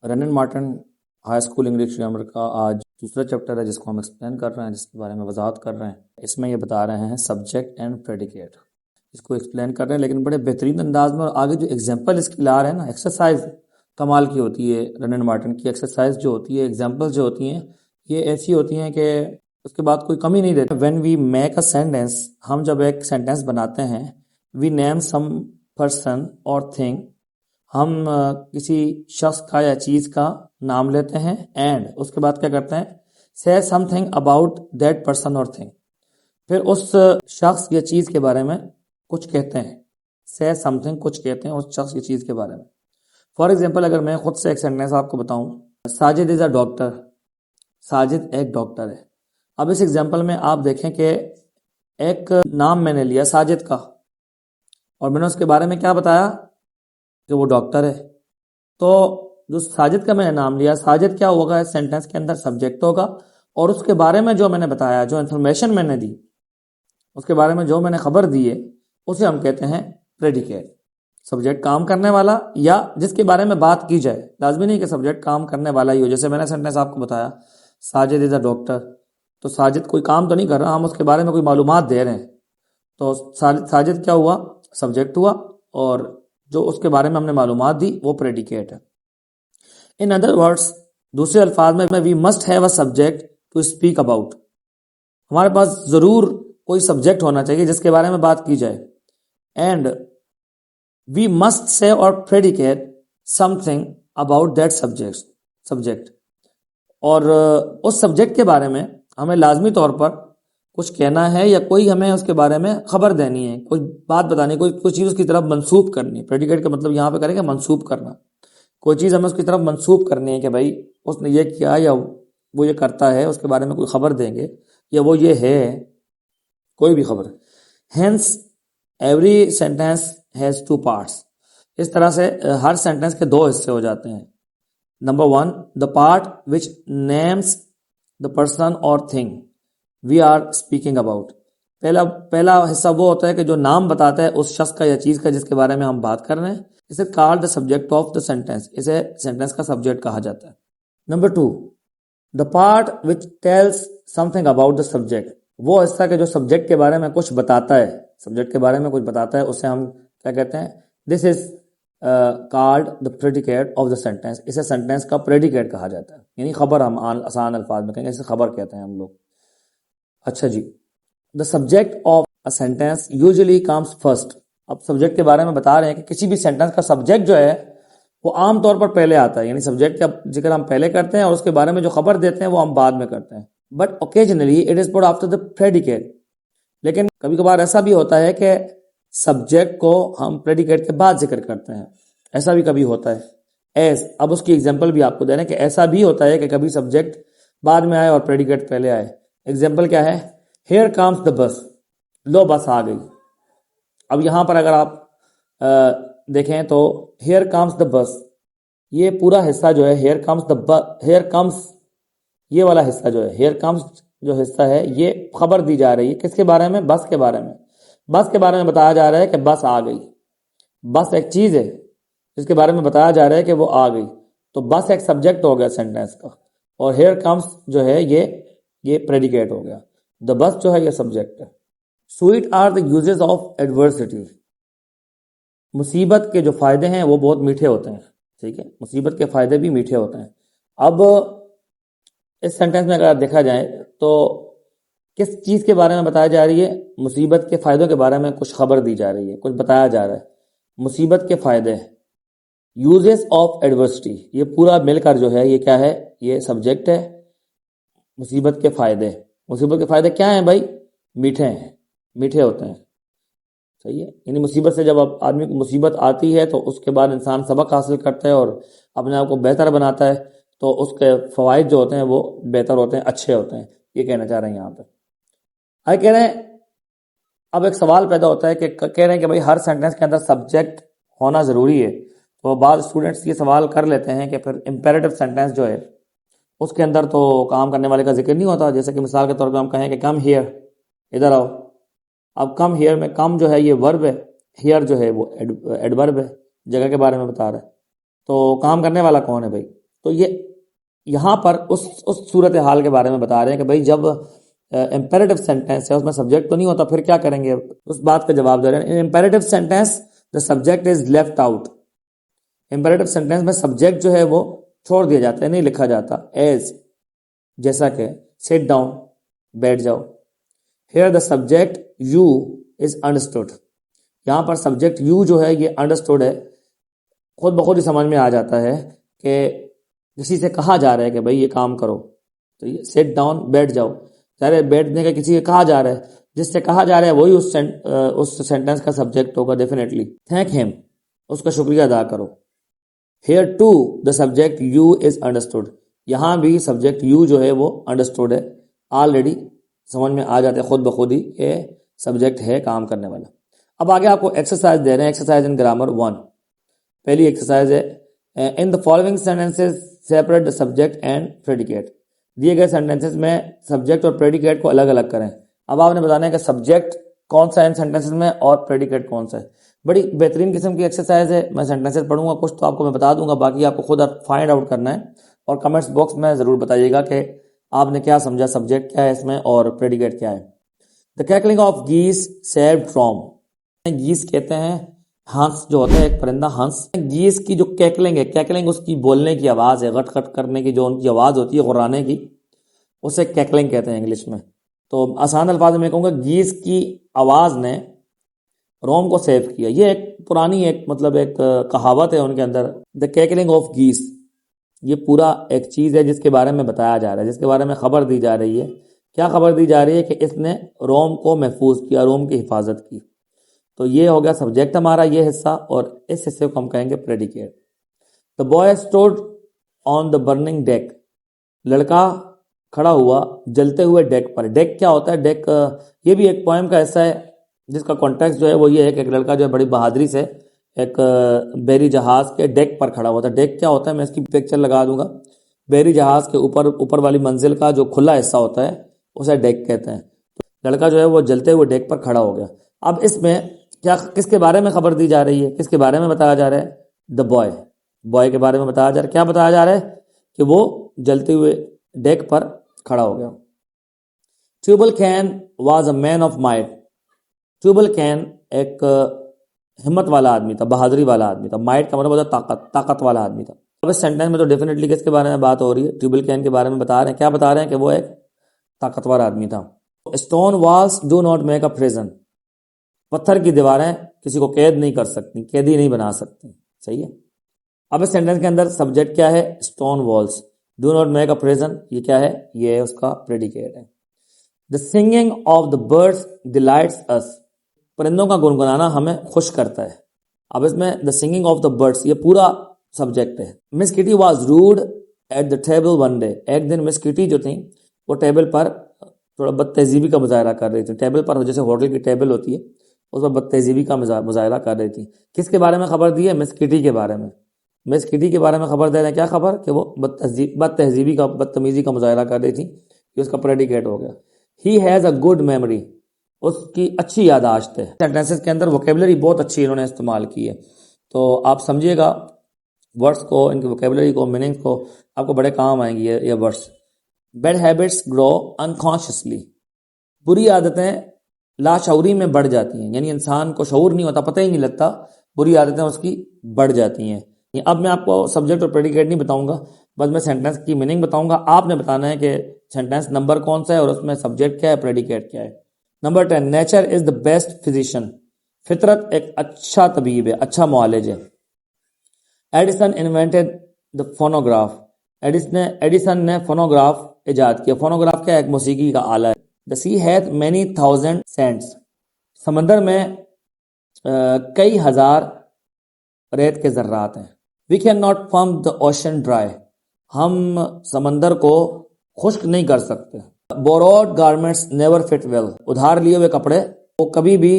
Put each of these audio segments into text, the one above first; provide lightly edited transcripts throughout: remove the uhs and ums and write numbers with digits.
رنن Martin high school English grammar کا آج دوسرا چیپٹر ہے جس کو ہم ایکسپلین کر رہے ہیں، جس کے بارے میں وضاحت کر رہے ہیں۔ اس میں یہ بتا رہے ہیں سبجیکٹ اینڈ پریڈیکیٹ، اس کو ایکسپلین کر رہے ہیں لیکن بڑے بہترین انداز میں، اور آگے جو ایگزامپل اس کی لا رہے ہیں نا، ایکسرسائز کمال کی ہوتی ہے۔ رنن مارٹن کی ایکسرسائز جو ہوتی ہے، ایگزامپل جو ہوتی ہیں، یہ ایسی ہوتی ہیں کہ اس کے بعد کوئی کمی نہیں دیتے۔ When we make a sentence, ہم جب ایک سینٹینس بناتے ہیں، وی نیم سم پرسن اور تھنگ، ہم کسی شخص کا یا چیز کا نام لیتے ہیں، اینڈ اس کے بعد کیا کرتے ہیں، say something about that person or thing، پھر اس شخص یا چیز کے بارے میں کچھ کہتے ہیں۔ say something کچھ کہتے ہیں اس شخص یا چیز کے بارے میں۔ فار ایگزامپل اگر میں خود سے ایک سینٹینس آپ کو بتاؤں، ساجد از اے ڈاکٹر، ساجد ایک ڈاکٹر ہے۔ اب اس ایگزامپل میں آپ دیکھیں کہ ایک نام میں نے لیا ساجد کا، اور میں نے اس کے بارے میں کیا بتایا کہ وہ ڈاکٹر ہے۔ تو جو ساجد کا میں نے نام لیا، ساجد کیا ہوگا اس سینٹینس کے اندر، سبجیکٹ ہوگا، اور اس کے بارے میں جو میں نے بتایا، جو انفارمیشن میں نے دی، اس کے بارے میں جو میں نے خبر دی ہے، اسے ہم کہتے ہیں پریڈیکیٹ۔ سبجیکٹ کام کرنے والا یا جس کے بارے میں بات کی جائے، لازمی نہیں کہ سبجیکٹ کام کرنے والا ہی ہو۔ جیسے میں نے سینٹینس آپ کو بتایا ساجد از اے ڈاکٹر، تو ساجد کوئی کام تو نہیں کر رہا، ہم اس کے بارے میں کوئی معلومات دے رہے ہیں، تو ساجد کیا ہوا، سبجیکٹ ہوا، اور جو اس کے بارے میں ہم نے معلومات دی وہ پریڈیکیٹ ہے۔ ان ادر ورڈس، دوسرے الفاظ میں، we must have a subject to speak about, ہمارے پاس ضرور کوئی سبجیکٹ ہونا چاہیے جس کے بارے میں بات کی جائے، اینڈ وی مسٹ سے اور predicate some thing about that subject, اور اس سبجیکٹ کے بارے میں ہمیں لازمی طور پر کچھ کہنا ہے، یا کوئی ہمیں اس کے بارے میں خبر دینی ہے، کوئی بات بتانی، کوئی چیز اس کی طرف منسوب کرنی ہے۔ پریڈیکیٹ کا مطلب یہاں پہ کریں گے منسوب کرنا، کوئی چیز ہمیں اس کی طرف منسوب کرنی ہے کہ بھائی اس نے یہ کیا یا وہ یہ کرتا ہے، اس کے بارے میں کوئی خبر دیں گے، یا وہ یہ ہے، کوئی بھی خبر۔ Hence every sentence has two parts, اس طرح سے ہر سینٹینس کے دو حصے ہو جاتے ہیں۔ Number 1، the part which names the person or thing we are speaking about, پہلا حصہ وہ ہوتا ہے کہ جو نام بتاتا ہے اس شخص کا یا چیز کا جس کے بارے میں ہم بات کر رہے ہیں، اسے call the subject of the sentence, اسے سینٹینس کا سبجیکٹ کہا جاتا ہے۔ Number 2، the part which tells something about the subject, وہ حصہ کہ جو سبجیکٹ کے بارے میں کچھ بتاتا ہے، سبجیکٹ کے بارے میں کچھ بتاتا ہے، اسے ہم کیا کہتے ہیں، this is called the predicate of the sentence, اسے سینٹینس کا پریڈیکیٹ کہا جاتا ہے، یعنی خبر، ہم آسان الفاظ میں کہیں گے اسے خبر کہتے ہیں ہم لوگ۔ اچھا جی، the subject of a sentence usually comes first, اب سبجیکٹ کے بارے میں بتا رہے ہیں کہ کسی بھی سینٹینس کا سبجیکٹ جو ہے وہ عام طور پر پہلے آتا ہے، یعنی سبجیکٹ کا ذکر ہم پہلے کرتے ہیں اور اس کے بارے میں جو خبر دیتے ہیں وہ ہم بعد میں کرتے ہیں۔ But occasionally it is put after the predicate, لیکن کبھی کبھار ایسا بھی ہوتا ہے کہ سبجیکٹ کو ہم پریڈیکیٹ کے بعد ذکر کرتے ہیں، ایسا بھی کبھی ہوتا ہے۔ اب اس کی ایگزامپل بھی آپ کو دے رہے ہیں کہ ایسا بھی ہوتا ہے کہ کبھی سبجیکٹ بعد میں آئے اور پریڈیکیٹ پہلے آئے۔ ایگزامپل کیا ہے، ہیئر کمس دا بس، لو بس آ گئی۔ اب یہاں پر اگر آپ دیکھیں تو ہیئر کمس دا بس، یہ پورا حصہ جو ہے ہیئر کمس، یہ والا حصہ جو ہے ہیئر کمس جو حصہ ہے، یہ خبر دی جا رہی ہے کس کے بارے میں، بس کے بارے میں۔ بس کے بارے میں بتایا جا رہا ہے کہ بس آ گئی۔ بس ایک چیز ہے جس کے بارے میں بتایا جا رہا ہے کہ وہ آ گئی، تو بس ایک سبجیکٹ ہو گیا سینٹینس کا، اور ہیئر کمس جو ہے یہ پریڈیکیٹ ہو گیا۔ دا بس جو ہے یہ سبجیکٹ ہے۔ Sweet are the uses of adversity, مصیبت کے جو فائدے ہیں وہ بہت میٹھے ہوتے ہیں، ٹھیک ہے، مصیبت کے فائدے بھی میٹھے ہوتے ہیں۔ اب اس سینٹینس میں اگر دیکھا جائے تو کس چیز کے بارے میں بتایا جا رہی ہے، مصیبت کے فائدوں کے بارے میں کچھ خبر دی جا رہی ہے، کچھ بتایا جا رہا ہے، مصیبت کے فائدے۔ یوزز آف ایڈورسٹی، یہ پورا مل کر جو ہے یہ کیا ہے، یہ سبجیکٹ ہے۔ مصیبت کے فائدے، مصیبت کے فائدے کیا ہیں بھائی، میٹھے ہیں، میٹھے ہوتے ہیں، صحیح ہے، یعنی مصیبت سے جب آدمی کو مصیبت آتی ہے تو اس کے بعد انسان سبق حاصل کرتا ہے اور اپنے آپ کو بہتر بناتا ہے، تو اس کے فوائد جو ہوتے ہیں وہ بہتر ہوتے ہیں، اچھے ہوتے ہیں، یہ کہنا چاہ رہے ہیں یہاں پر۔ کہہ رہے ہیں اب ایک سوال پیدا ہوتا ہے کہ کہہ رہے ہیں کہ بھائی ہر سینٹینس کے اندر سبجیکٹ ہونا ضروری ہے، تو بعض اسٹوڈنٹس یہ سوال کر لیتے ہیں کہ پھر امپیریٹو سینٹینس جو ہے اس کے اندر تو کام کرنے والے کا ذکر نہیں ہوتا، جیسے کہ مثال کے طور پہ ہم کہیں کہ کم ہیئر، ادھر آؤ۔ اب کم ہیئر میں کم جو ہے یہ ورب ہے، ہیئر جو ہے وہ ایڈورب ہے، جگہ کے بارے میں بتا رہا ہے، تو کام کرنے والا کون ہے بھائی، تو یہ یہاں پر اس صورت حال کے بارے میں بتا رہے ہیں کہ بھائی جب امپیریٹو سینٹینس ہے اس میں سبجیکٹ تو نہیں ہوتا، پھر کیا کریں گے، اس بات کا جواب دے رہے ہیں. In imperative sentence the subject is left out. Imperative sentence میں سبجیکٹ جو ہے وہ چھوڑ دیا جاتا ہے، نہیں لکھا جاتا. ایز جیسا کہ سٹ ڈاؤن بیٹھ جاؤ. Here the subject you is understood. یہاں پر سبجیکٹ یو جو ہے یہ انڈرسٹوڈ ہے، خود بخود ہی سمجھ میں آ جاتا ہے کہ کسی سے کہا جا رہا ہے کہ بھائی یہ کام کرو. تو یہ سٹ ڈاؤن بیٹھ جاؤ، ظاہر ہے بیٹھنے کا کسی سے کہا جا رہا ہے، جس سے کہا جا رہا ہے وہی اس سینٹینس کا سبجیکٹ ہوگا ڈیفینیٹلی. تھینک ہیم، اس کا شکریہ ادا کرو. Here too the subject you is understood. یہاں بھی سبجیکٹ یو جو ہے وہ انڈرسٹوڈ ہے، آلریڈی سمجھ میں آ جاتے ہیں خود بخود ہی کہ سبجیکٹ ہے کام کرنے والا. اب آگے آپ کو ایکسرسائز دے رہے ہیں، ایکسرسائز ان گرامر 1. پہلی ایکسرسائز ہے in the following sentences separate the subject and predicate. دیے گئے سینٹینسز میں سبجیکٹ اور پریڈیکیٹ کو الگ الگ کریں. اب آپ نے بتانا ہے کہ سبجیکٹ کون سا ہے ان سینٹینسز میں اور پریڈیکیٹ کون سا ہے. بڑی بہترین قسم کی ایکسرسائز ہے. میں سینٹینسز پڑھوں گا کچھ تو آپ کو میں بتا دوں گا، باقی آپ کو خود فائنڈ آؤٹ کرنا ہے اور کمنٹس باکس میں ضرور بتائیے گا کہ آپ نے کیا سمجھا، سبجیکٹ کیا ہے اس میں اور پریڈیکیٹ کیا ہے. The cackling of geese saved from. Geese کہتے ہیں ہنس جو ہوتا ہے ایک پرندہ ہنس. گیس کی جو کیکلنگ ہے، کیکلنگ اس کی بولنے کی آواز ہے، غٹ غٹ کرنے کی جو ان کی آواز ہوتی ہے غرانے کی، اسے کیکلنگ کہتے ہیں انگلش میں. تو آسان الفاظ میں کہوں گا گیس کی آواز نے روم کو سیو کیا. یہ ایک پرانی ایک کہاوت ہے ان کے اندر، دا کیکلنگ آف گیس. یہ پورا ایک چیز ہے جس کے بارے میں بتایا جا رہا ہے، جس کے بارے میں خبر دی جا رہی ہے. کیا خبر دی جا رہی ہے؟ کہ اس نے روم کو محفوظ کیا، روم کی حفاظت کی. تو یہ ہو گیا سبجیکٹ ہمارا یہ حصہ، اور اس حصے کو ہم کہیں گے predicate. The boy stood on the burning deck. لڑکا کھڑا ہوا جلتے ہوئے ڈیک پر. ڈیک کیا ہوتا ہے؟ ڈیک یہ بھی ایک پوئم کا حصہ ہے جس کا کانٹیکسٹ جو ہے وہ یہ ہے کہ ایک لڑکا جو ہے بڑی بہادری سے ایک بحری جہاز کے ڈیک پر کھڑا ہوا تھا. ڈیک کیا ہوتا ہے؟ میں اس کی پکچر لگا دوں گا. بحری جہاز کے اوپر والی منزل کا جو کھلا حصہ ہوتا ہے اسے ڈیک کہتے ہیں. لڑکا جو ہے وہ جلتے ہوئے ڈیک پر کھڑا ہو گیا. اب اس میں کس کے بارے میں خبر دی جا رہی ہے، کس کے بارے میں بتایا جا رہا ہے؟ The boy. بوائے کے بارے میں بتایا جا رہا ہے. کیا بتایا جا رہا ہے؟ کہ وہ جلتے ہوئے ڈیک پر کھڑا ہو گیا. Tubal Cain was a man of might. Tubal Cain ایک ہمت والا آدمی تھا، بہادری والا آدمی تھا. مائٹ کا مطلب ہوتا ہے طاقت والا آدمی تھا. اب اس سینٹینس میں تو ڈیفینیٹلی کس کے بارے میں بات ہو رہی ہے؟ ٹیوبل کین کے بارے میں بتا رہے ہیں. کیا بتا رہے ہیں؟ کہ وہ ایک طاقتور آدمی تھا. Stone walls do not make a prison. پتھر کی دیواریں کسی کو قید نہیں کر سکتی، قیدی نہیں بنا سکتی. صحیح ہے. اب اس سینٹینس کے اندر سبجیکٹ کیا ہے؟ Stone walls. Do not make a prison یہ کیا ہے؟ یہ اس کا پریڈیکیٹ ہے. The singing of the birds delights us. پرندوں کا گنگنانا ہمیں خوش کرتا ہے. اب اس میں the singing of the birds یہ پورا سبجیکٹ ہے. Miss Kitty was rude at the table one day. ایک دن مس کٹی جو تھیں وہ ٹیبل پر تھوڑا بد تہذیبی کا مظاہرہ کر رہی تھی. ٹیبل پر جیسے ہوٹل کی ٹیبل ہوتی ہے اس پر بد تہذیبی کا مظاہرہ کر رہی تھی. کس کے بارے میں خبر دی ہے؟ مس کٹی کے بارے میں. مس کٹی کے بارے میں خبر دے رہے ہیں. کیا خبر؟ کہ وہ بد تمیزی کا مظاہرہ کر رہی تھی. یہ اس کا پریڈیکیٹ ہو گیا. He has a good memory. اس کی اچھی یاداشت ہے. سینٹینسز کے اندر ووکیبلری بہت اچھی انہوں نے استعمال کی ہے. تو آپ سمجھیے گا ورڈس کو، ان کی ووکیبلری کو، میننگ کو، آپ کو بڑے کام آئیں گی یہ ورڈس. بیڈ ہیبٹس گرو انکانشیسلی. بری عادتیں لاشعوری میں بڑھ جاتی ہیں، یعنی انسان کو شعور نہیں ہوتا، پتہ ہی نہیں لگتا، بری عادتیں اس کی بڑھ جاتی ہیں. اب میں آپ کو سبجیکٹ اور پریڈیکیٹ نہیں بتاؤں گا، بس میں سینٹینس کی میننگ بتاؤں گا. آپ نے بتانا ہے کہ سینٹینس نمبر کون سا ہے اور اس میں سبجیکٹ کیا ہے، پریڈیکیٹ کیا ہے. Number 10 nature is the best physician. فطرت ایک اچھا طبیب ہے، اچھا معالج ہے. ایڈیسن انوینٹڈ دا فونوگراف. ایڈیسن نے فونوگراف ایجاد کیا. فونوگراف کیا ہے؟ ایک موسیقی کا آلہ ہے. دا سی ہیتھ مینی تھاؤزینڈ سینڈس. سمندر میں کئی ہزار ریت کے ذرات ہیں. We can not pump the ocean dry. ہم سمندر کو خشک نہیں کر سکتے. Borrowed garments never fit well. ادھار لیے ہوئے کپڑے وہ کبھی بھی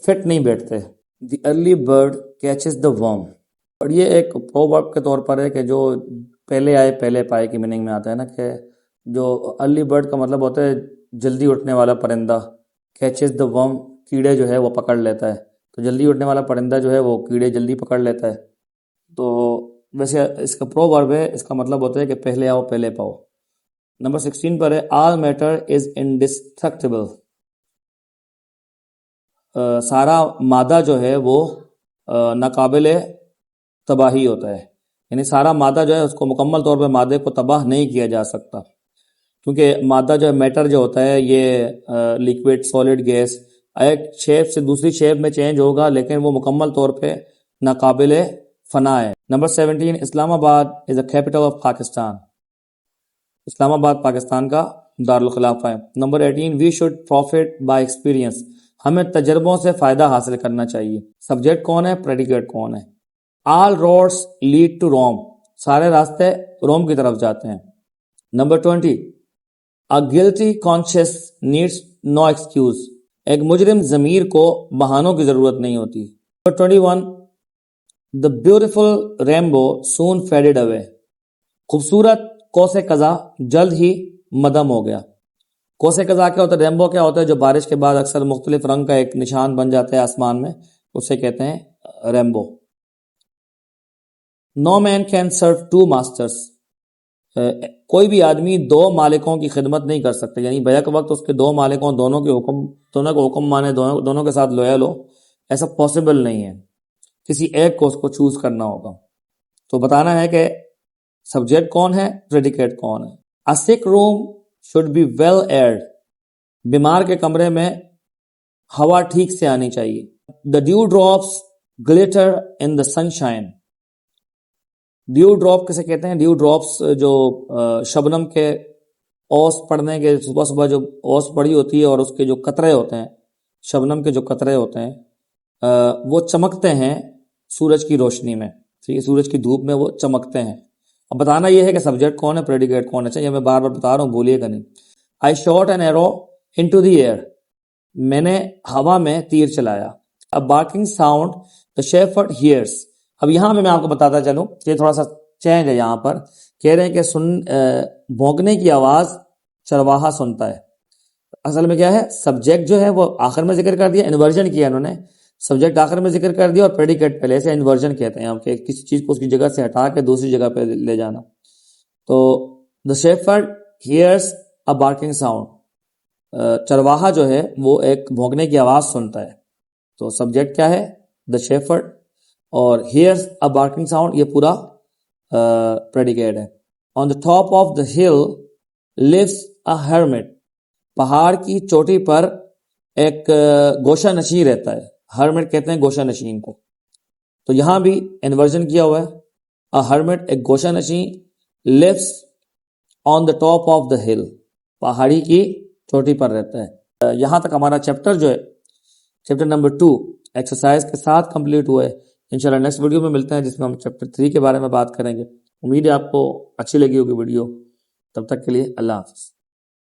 فٹ نہیں بیٹھتے. The early bird catches the worm. اور یہ ایک پروورب کے طور پر ہے کہ جو پہلے آئے پہلے پائے کی میننگ میں آتا ہے نا، کہ جو ارلی برڈ کا مطلب ہوتا ہے جلدی اٹھنے والا پرندہ. کیچز دا ورم کیڑے جو ہے وہ پکڑ لیتا ہے. تو جلدی اٹھنے والا پرندہ جو ہے وہ کیڑے جلدی پکڑ لیتا ہے. تو ویسے اس کا پرو ورب ہے، اس کا مطلب ہوتا ہے کہ پہلے آؤ پہلے پاؤ۔ نمبر 16 پر ہے آل میٹر از انڈسٹرکٹیبل، سارا مادہ جو ہے وہ ناقابل تباہی ہوتا ہے، یعنی سارا مادہ جو ہے اس کو مکمل طور پہ مادے کو تباہ نہیں کیا جا سکتا، کیونکہ مادہ جو ہے میٹر جو ہوتا ہے یہ لیکوڈ سالڈ گیس ایک شیپ سے دوسری شیپ میں چینج ہوگا، لیکن وہ مکمل طور پہ ناقابل فنا ہے۔ Number 17 Islamabad is a capital of Pakistan, Islamabad Pakistan کا دارالخلافہ ہے۔ Number 18 we should profit by experience, ہمیں تجربوں سے فائدہ حاصل کرنا چاہیے۔ سبجیکٹ کون ہے، پریڈیکیٹ کون ہے؟ آل روڈس لیڈ ٹو روم، سارے راستے روم کی طرف جاتے ہیں۔ Number 20 A guilty conscience needs no excuse، ایک مجرم ضمیر کو بہانوں کی ضرورت نہیں ہوتی۔ Number 21 The beautiful rainbow soon faded away، خوبصورت قوس قزح جلد ہی مدھم ہو گیا۔ قوس قزح کیا ہوتا ہے، ریمبو کیا ہوتا ہے، جو بارش کے بعد اکثر مختلف رنگ کا ایک نشان بن جاتا ہے آسمان میں، اسے کہتے ہیں Rambo. No man can serve two masters، کوئی بھی آدمی دو مالکوں کی خدمت نہیں کر سکتا، یعنی بیک وقت اس کے دو مالکوں دونوں کو حکم مانے، دونوں کے ساتھ لویل ہو، ایسا پاسبل نہیں ہے، کسی ایک کو اس کو چوز کرنا ہوگا۔ تو بتانا ہے کہ سبجیکٹ کون ہے، پریڈیکیٹ کون ہے۔ A sick room should be well aired، بیمار کے کمرے میں ہوا ٹھیک سے آنی چاہیے۔ The dew drops glitter in the sunshine، due drop کسے کہتے ہیں، ڈیو ڈراپس جو شبنم کے اوس پڑنے کے صبح صبح جو اوس پڑی ہوتی ہے اور اس کے جو قطرے ہوتے ہیں، شبنم کے جو قطرے ہوتے ہیں وہ چمکتے ہیں سورج کی روشنی میں، ٹھیک ہے، سورج کی دھوپ میں وہ چمکتے ہیں۔ اب بتانا یہ ہے کہ سبجیکٹ کون ہے، پریڈیکیٹ کون ہے، چاہیے میں بار بار بتا رہا ہوں، بولیے گا نہیں۔ I shot an arrow into the air، میں نے ہوا میں تیر چلایا۔ A barking sound the shepherd hears، اب یہاں پہ میں آپ کو بتاتا چلوں کہ تھوڑا سا چینج ہے، یہاں پر کہہ رہے ہیں کہ بھونکنے کی آواز چرواہا سنتا ہے۔ اصل میں کیا ہے، سبجیکٹ جو ہے وہ آخر میں ذکر کر دیا، انورژن کیا انہوں نے، سبجیکٹ آخر میں ذکر کر دیا اور پریڈیکیٹ پہلے سے، انورژن کہتے ہیں آپ کہ کسی چیز کو اس کی جگہ سے ہٹا کے دوسری جگہ پہ لے جانا۔ تو the shepherd hears a barking sound، چرواہا جو ہے وہ ایک بھونکنے کی آواز سنتا ہے۔ تو سبجیکٹ کیا ہے، the shepherd، اور hears a barking sound یہ پورا پریڈیکیٹ ہے۔ On the top of the hill lives a hermit، پہاڑ کی چوٹی پر ایک گوشہ نشین رہتا ہے، hermit کہتے ہیں گوشہ نشین کو۔ تو یہاں بھی انورژن کیا ہوا ہے، a hermit ایک گوشہ نشین، lives on the top of the hill پہاڑی کی چوٹی پر رہتا ہے۔ یہاں تک ہمارا چیپٹر جو ہے، چیپٹر نمبر 2 ایکسرسائز کے ساتھ کمپلیٹ ہوا ہے۔ انشاءاللہ نیکسٹ ویڈیو میں ملتے ہیں جس میں ہم چیپٹر 3 کے بارے میں بات کریں گے۔ امید ہے آپ کو اچھی لگی ہوگی ویڈیو، تب تک کے لیے اللہ حافظ۔